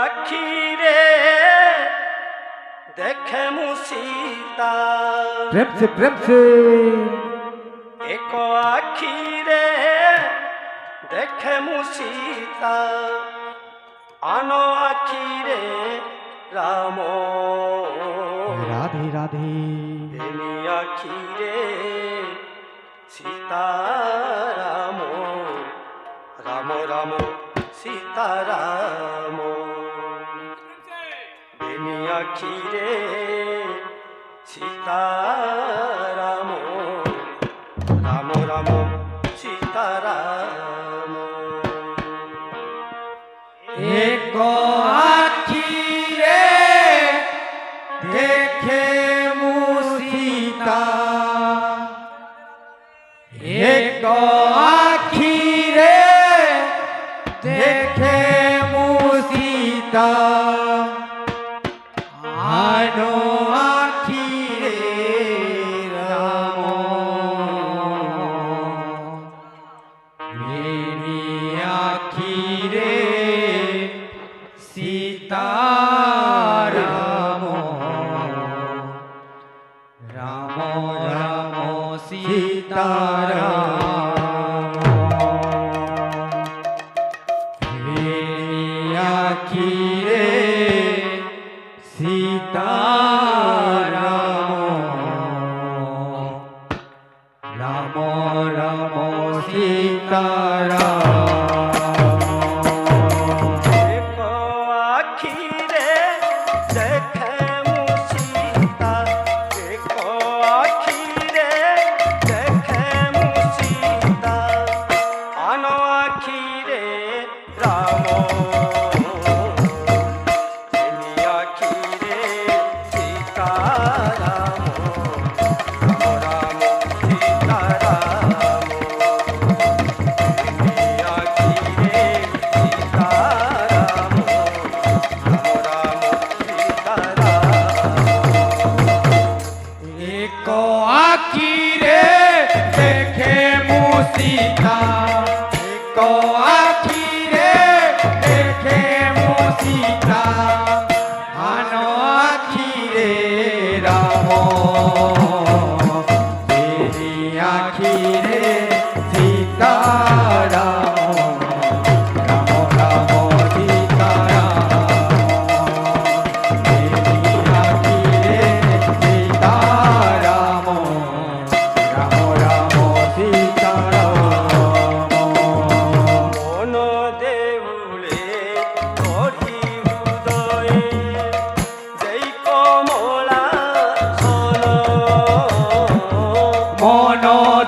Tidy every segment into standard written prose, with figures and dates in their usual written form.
আখিরে দেখে মুসিতা प्रेम से এক আখিরে দেখে মুসিতা আনো আখিরে রাম राधे राधे এনি আখিরে সীতা রাম রাম রাম সীতা রাম এনি আখিরে সীতা রাম রাম রাম সীতা রাম एक आखिरे देखे मुसीता एक आखिरे देखे मुसीता आनो आखिरे रामो मेरी आखिरे सीता रामो रामो रामो सीता रामो मेरी आखिरे सीता रामो रामो रामो सीता रामो এক আখিরে দেখে মুসিতা এক আখিরে দেখে মুসিতা আনো আখিরে রাম এনি আখিরে সীতা রাম রাম রাম সীতা রাম এনি আখিরে সীতা রাম রাম রাম সীতা রাম एक आखिरे देखे मुसीता एक आखिरे देखे मुसीता आनो आखिरे रामो तेरी आखिरे सीता रामो रामो रामो सीता रामो तेरी आखिरे सीता रामो रामो रामो सीता रामो মন দেউলে করি হৃদয়ে যেই কমলা সন মন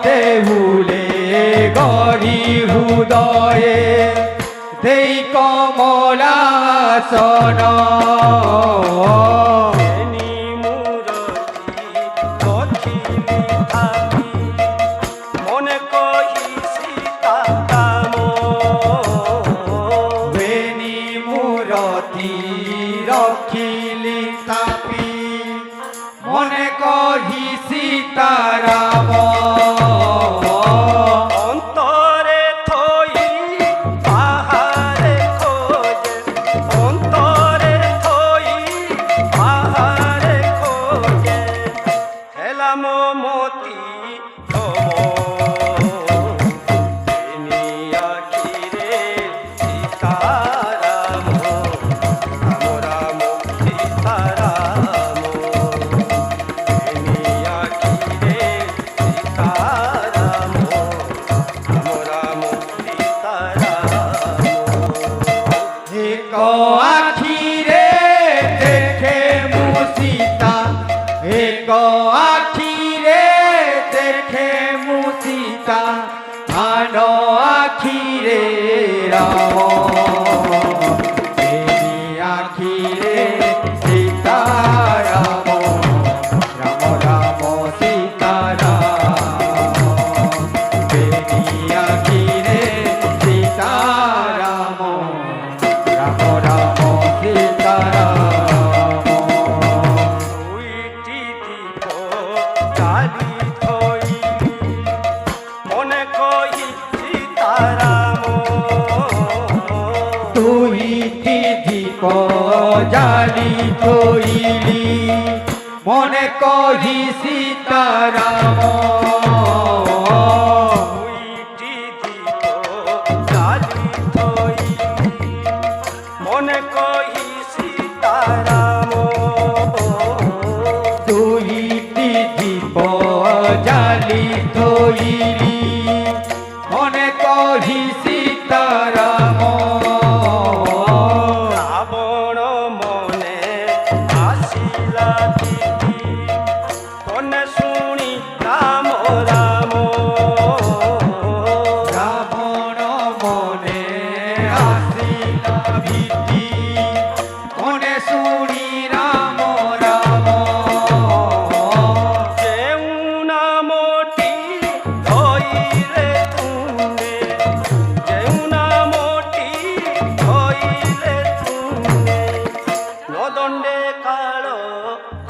দেহুলে গরি হৃদয়ে দেই কমলাসন এনি মূরতি দখিলি থাকি মনে কহি সীতা রাম বেনি মূরতি রখিলি তাপি মনে কহি সীতারাম অন্তরে থই পাহাড়ে খোঁজে অন্তরে থই পাহাড়ে খোঁজে হেলাম মতি এনি আখিরে সীতা রাম রাম রাম সীতা রাম এনি আখিরে সীতা রাম রাম রাম সীতা রাম एक आखिरे देखे मुसीता एक आखिरे देखे मुसीता आनो आखिरे रामो तेरी आखिरे सीता रामो रामो रामो सीता रामो तेरी आखिरे सीता रामो रामो रामो सीता रामो দুইটি দীপ জালি থই মনে কহি সীতা রাম দুইটি দীপ জালি থইলি মনে কহি সীতারাম দুইটি দীপ জ্বালি থইলি মনে কহি সীতারাম দুইটি দীপ জালি থইলি মনে কহি সীতারাম রাবণ মনে আসিলা দিদি কনে শুনি রাম রাম রাবণ মনে আসিলা ভীতি মনে শুনি রাম রাম যেউ নামটি ধইলে তুমে যেউ নামটি ধইলে তুমে নদণ্ডে কাল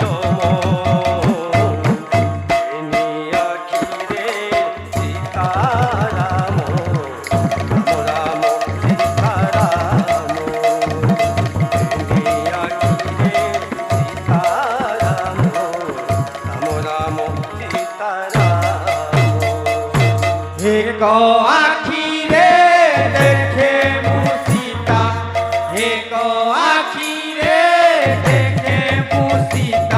চম এনি আখিরে সীতারাম রাম রাম সীতারাম এনি আখিরে সীতারাম রাম রাম সীতারাম এক আখিরে দেখে মুসিতা এক আখিরে দেখে মুসিতা